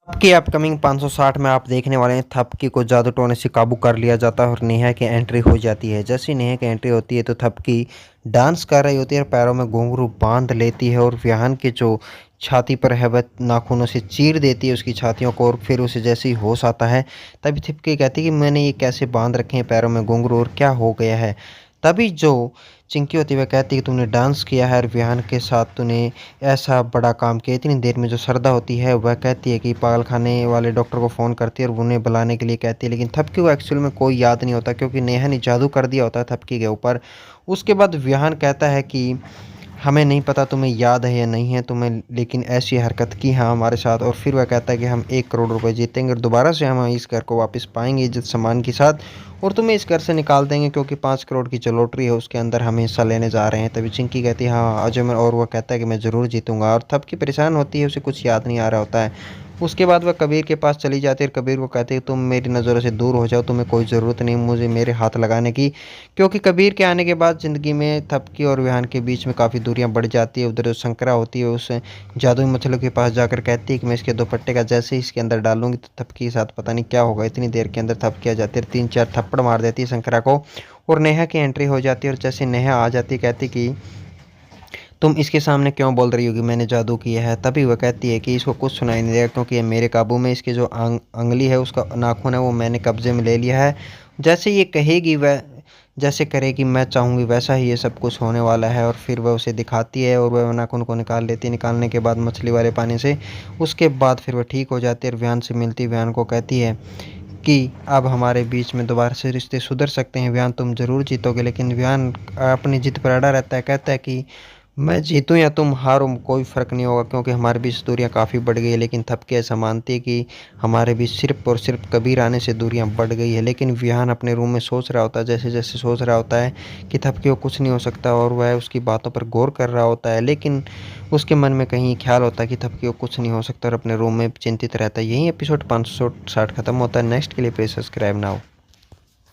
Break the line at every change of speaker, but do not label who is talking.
आपकी अपकमिंग 560 में आप देखने वाले हैं थपकी को जादू टोने से काबू कर लिया जाता है और नेहा की एंट्री हो जाती है। जैसे नेहा की एंट्री होती है तो थपकी डांस कर रही होती है और पैरों में घुंघरू बांध लेती है और विहान के जो छाती पर है वह नाखूनों से चीर देती है उसकी छातियों को। और फिर उसे जैसे ही होश आता है तभी थपकी कहती है कि मैंने ये कैसे बांध रखे हैं पैरों में घुंघरू और क्या हो गया है। तभी जो चिंकी होती है वह कहती है कि तूने डांस किया है और विहान के साथ तूने ऐसा बड़ा काम किया। इतनी देर में जो श्रद्धा होती है वह कहती है कि पागल खाने वाले डॉक्टर को फ़ोन करती है और उन्हें बुलाने के लिए कहती है, लेकिन थपकी को एक्चुअल में कोई याद नहीं होता क्योंकि नेहा ने जादू कर दिया होता है थपकी के ऊपर। उसके बाद विहान कहता है कि हमें नहीं पता तुम्हें याद है या नहीं है तुम्हें, लेकिन ऐसी हरकत की है हमारे साथ। और फिर वह कहता है कि हम 1 करोड़ रुपए जीतेंगे और दोबारा से हम इस घर को वापस पाएंगे इज्जत सम्मान के साथ और तुम्हें इस घर से निकाल देंगे क्योंकि 5 करोड़ की जो लॉटरी है उसके अंदर हम हिस्सा लेने जा रहे हैं। तभी चिंकी कहती है हाँ अजय मैं, और वह कहता है कि मैं ज़रूर जीतूंगा। और थपकी परेशान होती है, उसे कुछ याद नहीं आ रहा होता है। उसके बाद वह कबीर के पास चली जाती है और कबीर को कहती है तुम मेरी नज़रों से दूर हो जाओ, तुम्हें कोई ज़रूरत नहीं मुझे मेरे हाथ लगाने की। क्योंकि कबीर के आने के बाद ज़िंदगी में थपकी और विहान के बीच में काफ़ी दूरियां बढ़ जाती है। उधर जो शंकरा होती है उस जादुई मछलियों के पास जाकर कहती है कि मैं इसके दुपट्टे का जैसे ही इसके अंदर डालूंगी तो थपकी के साथ पता नहीं क्या होगा। इतनी देर के अंदर थपकी आ जाती है, 3-4 थप्पड़ मार देती है शंकरा को और नेहा की एंट्री हो जाती है। और जैसे नेहा आ जाती है कहती कि तुम इसके सामने क्यों बोल रही हो कि मैंने जादू किया है। तभी वह कहती है कि इसको कुछ सुनाई नहीं देगा क्योंकि ये मेरे काबू में, इसकी जो अंगली है उसका नाखून है वो मैंने कब्जे में ले लिया है। जैसे ये कहेगी वह जैसे करेगी मैं चाहूँगी वैसा ही ये सब कुछ होने वाला है। और फिर वह उसे दिखाती है और वह नाखून को निकाल लेती है, निकालने के बाद मछली वाले पानी से। उसके बाद फिर वह ठीक हो जाती है और विहान से मिलती है। विहान को कहती है कि अब हमारे बीच में दोबारा से रिश्ते सुधर सकते हैं विहान, तुम ज़रूर जीतोगे। लेकिन विहान अपनी जिद पर अड़ा रहता है, कहता है कि मैं जीतूं या तुम हारो कोई फ़र्क नहीं होगा क्योंकि हमारे बीच दूरियां काफ़ी बढ़ गई है। लेकिन थपकी ऐसा मानती है कि हमारे बीच सिर्फ और सिर्फ कबीर आने से दूरियां बढ़ गई है। लेकिन विहान अपने रूम में सोच रहा होता है, जैसे जैसे सोच रहा होता है कि थपकी को कुछ नहीं हो सकता और वह उसकी बातों पर गौर कर रहा होता है। लेकिन उसके मन में कहीं ख्याल होता है कि थपकी को कुछ नहीं हो सकता और अपने रूम में चिंतित रहता है। यही एपिसोड 560 खत्म होता है। नेक्स्ट के लिए प्लीज़ सब्सक्राइब नाउ।